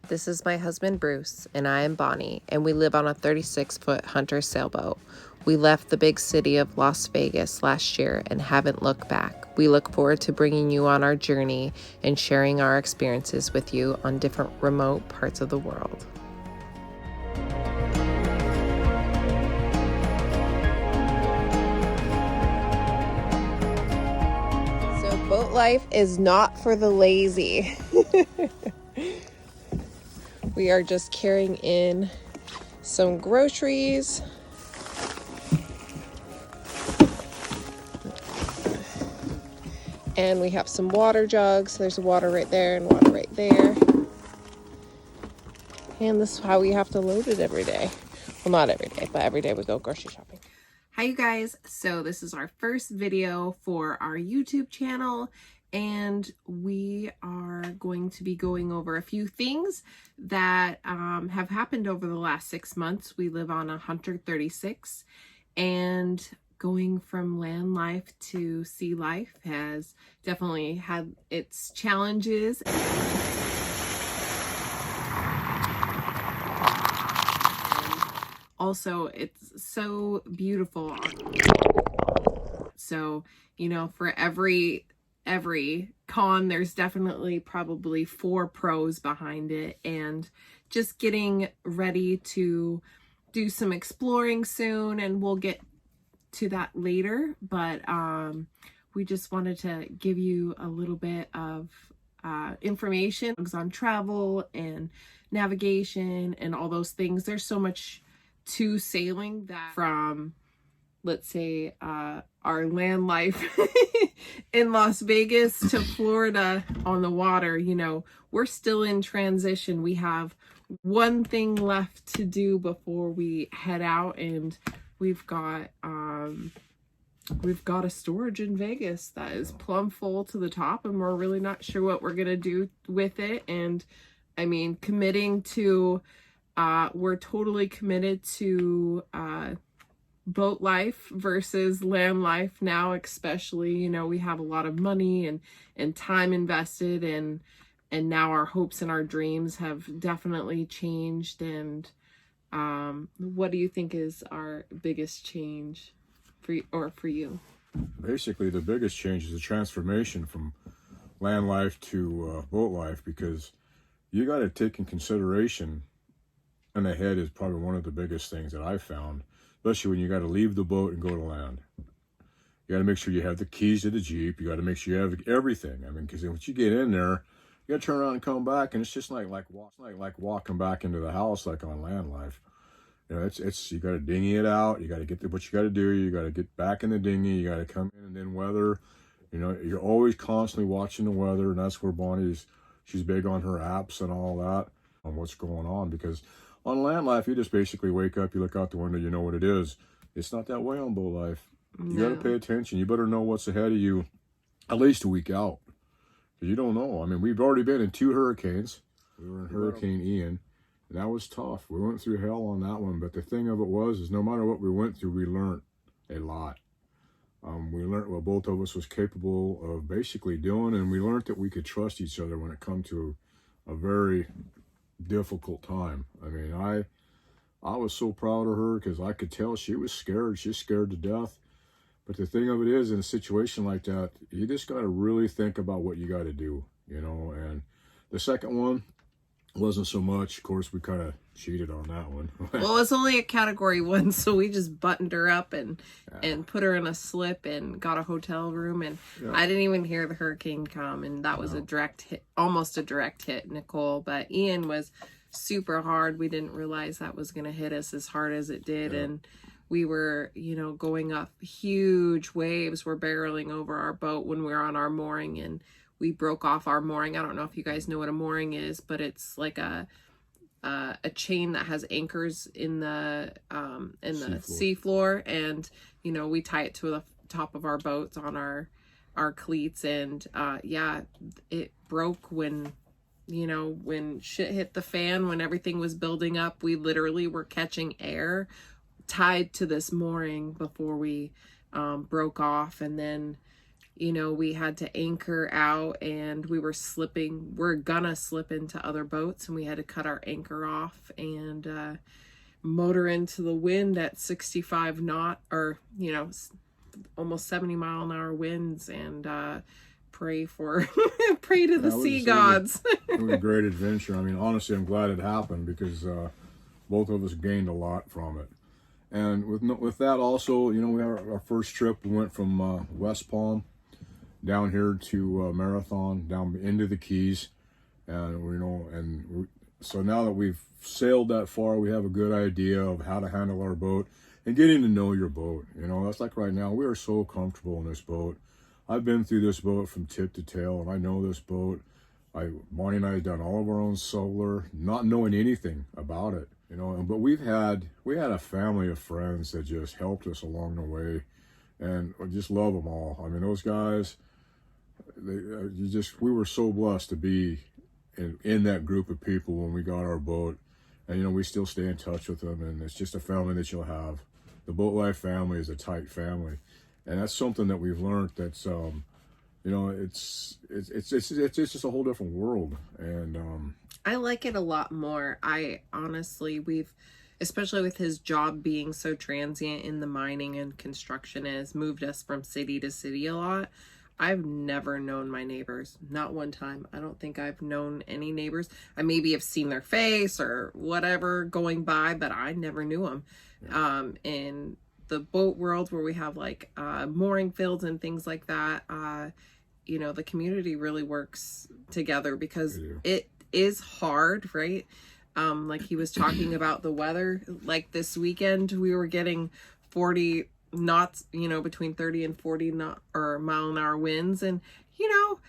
This is my husband Bruce, and I am Bonnie, and we live on a 36-foot Hunter sailboat. We left the big city of Las Vegas last year and haven't looked back. We look forward to bringing you on our journey and sharing our experiences with you on different remote parts of the world. So boat life is not for the lazy. We are just carrying in some groceries. And we have some water jugs. There's water right there and water right there. And this is how we have to load it every day. Well, not every day, but every day we go grocery shopping. Hi, you guys. So this is our first video for our YouTube channel. And we are going to be going over a few things that have happened over the last 6 months. We live on a Hunter 36, and going from land life to sea life has definitely had its challenges. Also, it's so beautiful. So, you know, for every con, there's definitely probably 4 pros behind it, and just getting ready to do some exploring soon, and we'll get to that later. But we just wanted to give you a little bit of information on travel and navigation and all those things. There's so much to sailing, that from, let's say, our land life in Las Vegas to Florida on the water, you know, we're still in transition. We have one thing left to do before we head out, and we've got a storage in Vegas that is plumb full to the top, and we're really not sure what we're gonna do with it. And I mean, we're totally committed to boat life versus land life now, especially. You know, we have a lot of money and time invested, and now our hopes and our dreams have definitely changed. And what do you think is our biggest change for you? Basically, the biggest change is the transformation from land life to boat life, because you got to take in consideration, and the head is probably one of the biggest things that I've found, especially when you got to leave the boat and go to land. You got to make sure you have the keys to the Jeep. You got to make sure you have everything. I mean, because once you get in there, you got to turn around and come back, and it's just like walking back into the house, like on land life. You know, it's you got to dinghy it out. You got to get what you got to do. You got to get back in the dinghy. You got to come in, and then weather. You know, you're always constantly watching the weather, and that's where she's big on her apps and all that, on what's going on. Because on land life, you just basically wake up, you look out the window, you know what it is. It's not that way on boat life. You got to pay attention. You better know what's ahead of you at least a week out, because you don't know. I mean, we've already been in 2 hurricanes. We were in Hurricane Ian. And that was tough. We went through hell on that one. But the thing of it is no matter what we went through, we learned a lot. We learned what both of us was capable of basically doing, and we learned that we could trust each other when it come to a very difficult time. I mean, I was so proud of her, because I could tell she was scared. She's scared to death. But the thing of it is, in a situation like that, you just got to really think about what you got to do, you know. And the second one wasn't so much. Of course, we kind of cheated on that one. Well, it's only a category 1, so we just buttoned her up and put her in a slip and got a hotel room. And I didn't even hear the hurricane come, and that was a direct hit, almost a direct hit, Nicole. But Ian was super hard. We didn't realize that was going to hit us as hard as it did. And we were, you know, going up huge waves. We're barreling over our boat when we were on our mooring, and we broke off our mooring. I don't know if you guys know what a mooring is, but it's like a chain that has anchors in the sea floor, and you know, we tie it to the top of our boats on our cleats, and it broke when, you know, when shit hit the fan, when everything was building up. We literally were catching air tied to this mooring before we broke off. And then you know, we had to anchor out, and we're gonna slip into other boats, and we had to cut our anchor off and motor into the wind at 65 knot, or, you know, almost 70-mile-an-hour winds, and pray for pray to the sea gods. It was a great adventure. I mean, honestly, I'm glad it happened, because both of us gained a lot from it. And with that also, you know, we had our first trip. We went from West Palm down here to Marathon, down into the Keys, and so now that we've sailed that far, we have a good idea of how to handle our boat and getting to know your boat. You know, that's like right now, we are so comfortable in this boat. I've been through this boat from tip to tail, and I know this boat. Bonnie and I have done all of our own solar, not knowing anything about it, you know. But we had a family of friends that just helped us along the way, and I just love them all. I mean, those guys, we were so blessed to be in that group of people when we got our boat, and you know, we still stay in touch with them, and it's just a family that you'll have. The Boat Life family is a tight family, and that's something that we've learned. That's you know, it's just a whole different world, and I like it a lot more. I honestly, especially with his job being so transient in the mining and construction, has moved us from city to city a lot. I've never known my neighbors, not one time. I don't think I've known any neighbors. I maybe have seen their face or whatever going by, but I never knew them. Yeah. In the boat world, where we have like mooring fields and things like that, you know, the community really works together, because it is hard, right? Like he was talking about the weather, like this weekend we were getting 40 knots, you know, between 30 and 40 knot or mile-an-hour winds, and you know,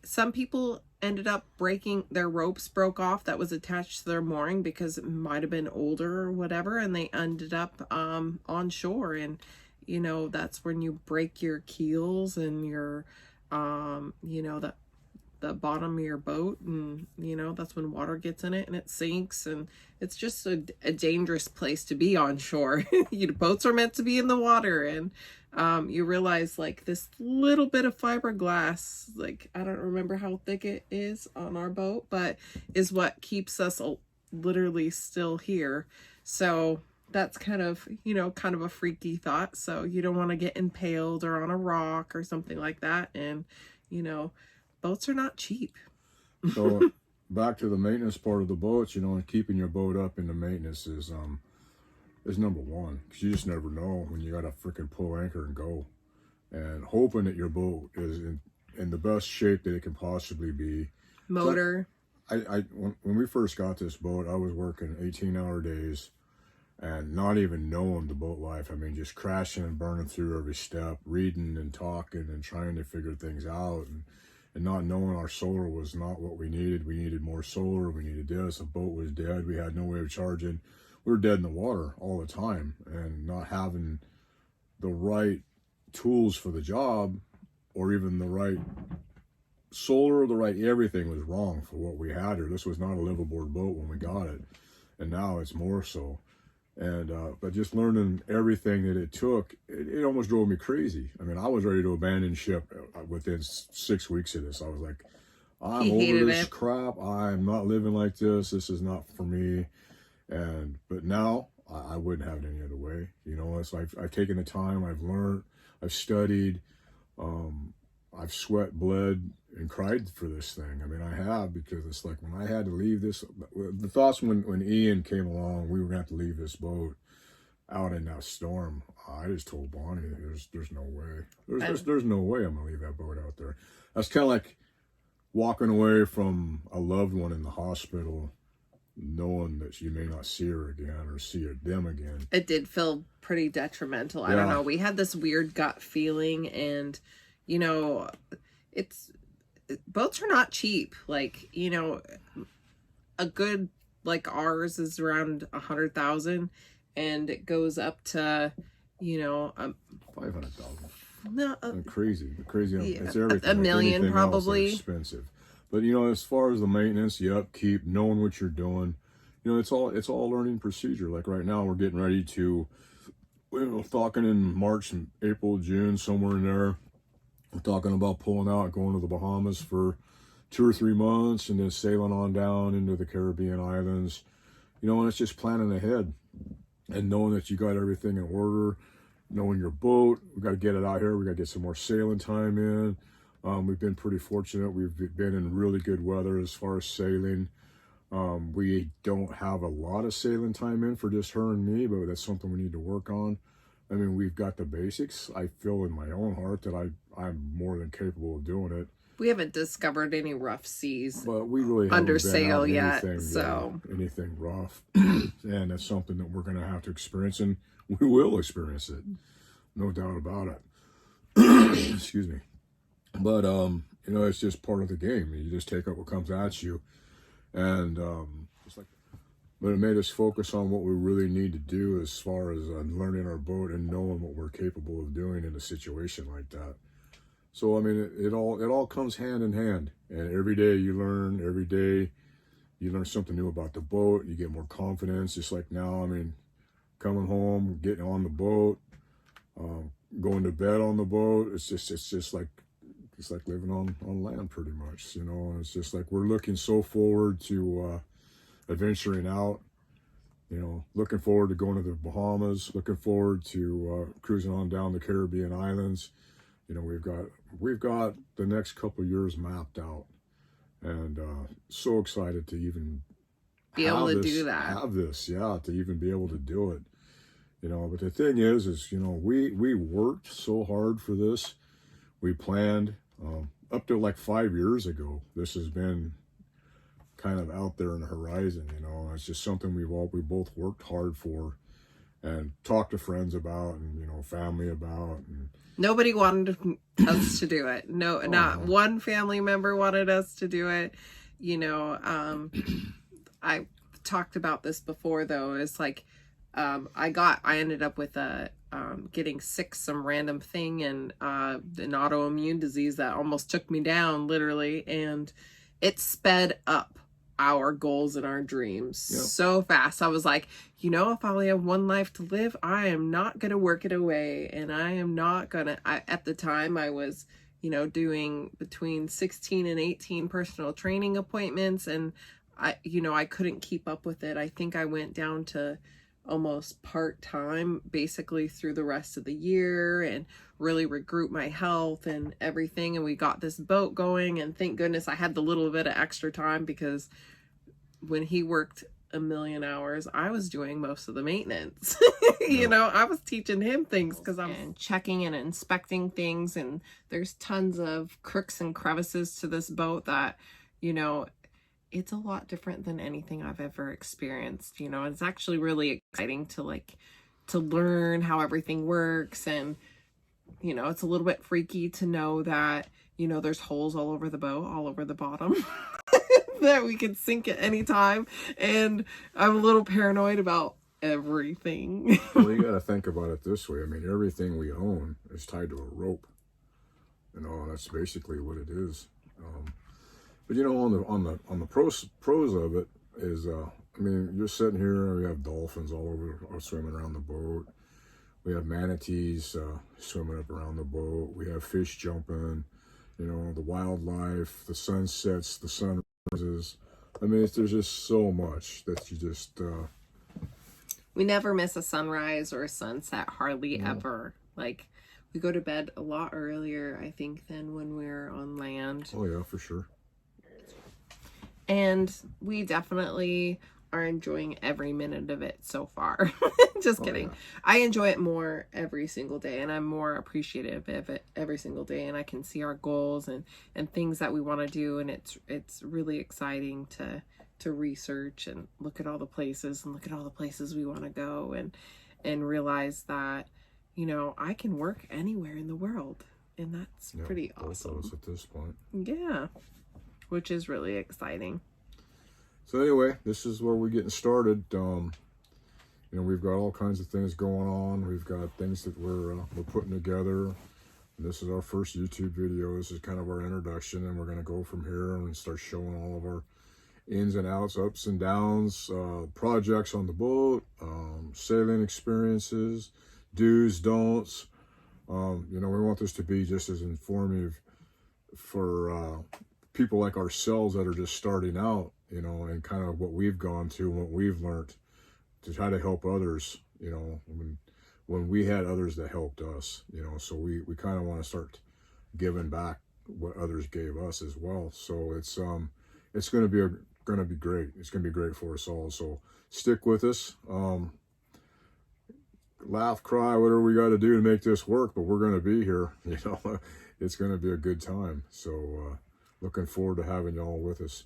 some people ended up breaking their ropes, broke off that was attached to their mooring because it might have been older or whatever, and they ended up on shore. And you know, that's when you break your keels and your you know, the bottom of your boat, and you know, that's when water gets in it and it sinks, and it's just a dangerous place to be on shore. Boats are meant to be in the water, and you realize like this little bit of fiberglass, like I don't remember how thick it is on our boat, but is what keeps us literally still here. So that's kind of, you know, kind of a freaky thought. So you don't want to get impaled or on a rock or something like that. And you know, boats are not cheap. So back to the maintenance part of the boats, you know, and keeping your boat up in the maintenance is number one, because you just never know when you got to freaking pull anchor and go, and hoping that your boat is in the best shape that it can possibly be. Motor. So when we first got this boat, I was working 18-hour days and not even knowing the boat life. I mean, just crashing and burning through every step, reading and talking and trying to figure things out, and not knowing our solar was not what we needed. We needed more solar. We needed this. The boat was dead. We had no way of charging. We were dead in the water all the time, and not having the right tools for the job, or even the right solar, the right everything was wrong for what we had here. This was not a liveaboard boat when we got it, and now it's more so. And but just learning everything that it took, it almost drove me crazy. I mean, I was ready to abandon ship within 6 weeks of this. I was like, I'm over this crap. I'm not living like this. This is not for me. But now I wouldn't have it any other way. You know, it's like I've taken the time. I've learned. I've studied. I've sweat, bled, and cried for this thing. I mean, I have, because it's like when I had to leave this, the thoughts when Ian came along, we were going to have to leave this boat out in that storm. I just told Bonnie, there's no way. There's no way I'm going to leave that boat out there. That's kind of like walking away from a loved one in the hospital, knowing that you may not see her again or see them again. It did feel pretty detrimental. I don't know. We had this weird gut feeling, and you know, boats are not cheap. Like, you know, a good, like ours is around 100,000, and it goes up to, you know, 500,000. No, crazy. Yeah, it's everything. A million like probably. Expensive, but you know, as far as the maintenance, the upkeep, knowing what you're doing, you know, it's all learning procedure. Like right now, we're getting ready to, talking in March and April, June, somewhere in there. We're talking about pulling out, going to the Bahamas for 2 or 3 months, and then sailing on down into the Caribbean islands. You know, and it's just planning ahead and knowing that you got everything in order, knowing your boat. We got to get it out here. We got to get some more sailing time in. We've been pretty fortunate. We've been in really good weather as far as sailing. We don't have a lot of sailing time in for just her and me, but that's something we need to work on. I mean, we've got the basics. I feel in my own heart that I'm more than capable of doing it. We haven't discovered any rough seas, but we really haven't under been sail out yet. anything, So anything rough, and that's something that we're going to have to experience, and we will experience it, no doubt about it. Excuse me. But you know, it's just part of the game. You just take up what comes at you, and it's like. But it made us focus on what we really need to do as far as learning our boat and knowing what we're capable of doing in a situation like that. So I mean, it all comes hand in hand. And every day you learn. Every day you learn something new about the boat. You get more confidence. Just like now, I mean, coming home, getting on the boat, going to bed on the boat. It's just like living on land, pretty much. You know, it's just like we're looking so forward to. Adventuring out, you know, looking forward to going to the Bahamas, looking forward to cruising on down the Caribbean islands. You know, we've got the next couple of years mapped out, and so excited to even be able to this, do that. Have this, yeah, to even be able to do it. You know, but the thing is, you know, we worked so hard for this. We planned up to like 5 years ago. This has been kind of out there in the horizon, you know. It's just something we both worked hard for and talked to friends about, and, you know, family about. And nobody wanted us to do it. No, not one family member wanted us to do it. You know, I talked about this before, though. It's like I ended up with getting sick, some random thing, and an autoimmune disease that almost took me down, literally, and it sped up our goals and our dreams so fast. I was like, you know, if I only have one life to live, I am not going to work it away. And I am not going to, at the time I was, you know, doing between 16 and 18 personal training appointments. And I couldn't keep up with it. I think I went down to almost part-time basically through the rest of the year and really regroup my health and everything. And we got this boat going, and thank goodness I had the little bit of extra time, because when he worked 1,000,000 hours, I was doing most of the maintenance. You know, I was teaching him things because I'm checking and inspecting things, and there's tons of crooks and crevices to this boat that, you know, it's a lot different than anything I've ever experienced. You know, it's actually really exciting to learn how everything works. And, you know, it's a little bit freaky to know that, you know, there's holes all over the boat, all over the bottom, that we could sink at any time. And I'm a little paranoid about everything. Well, you got to think about it this way. I mean, everything we own is tied to a rope. You know, that's basically what it is. But you know, on the pros of it is, I mean, you're sitting here. We have dolphins all over, swimming around the boat. We have manatees swimming up around the boat. We have fish jumping. You know, the wildlife, the sunsets, the sunrises. I mean, there's just so much that you just. We never miss a sunrise or a sunset, hardly ever. Like, we go to bed a lot earlier, I think, than when we're on land. Oh yeah, for sure. And we definitely are enjoying every minute of it so far. Just kidding. Yeah. I enjoy it more every single day, and I'm more appreciative of it every single day. And I can see our goals and things that we want to do, and it's really exciting to research and look at all the places we want to go, and realize that, you know, I can work anywhere in the world, and that's pretty awesome. Both of us at this point. Yeah. Which is really exciting. So anyway, this is where we're getting started. You know, we've got all kinds of things going on. We've got things that we're putting together. And this is our first YouTube video. This is kind of our introduction, and we're going to go from here and start showing all of our ins and outs, ups and downs, projects on the boat, sailing experiences, do's, don'ts, You know, we want this to be just as informative for people like ourselves that are just starting out, you know, and kind of what we've gone through and what we've learned to try to help others, you know, when we had others that helped us, you know. So we kind of want to start giving back what others gave us as well. So it's going to be great. It's going to be great for us all. So stick with us. Laugh, cry, whatever we got to do to make this work, but we're going to be here, you know. It's going to be a good time. So looking forward to having you all with us.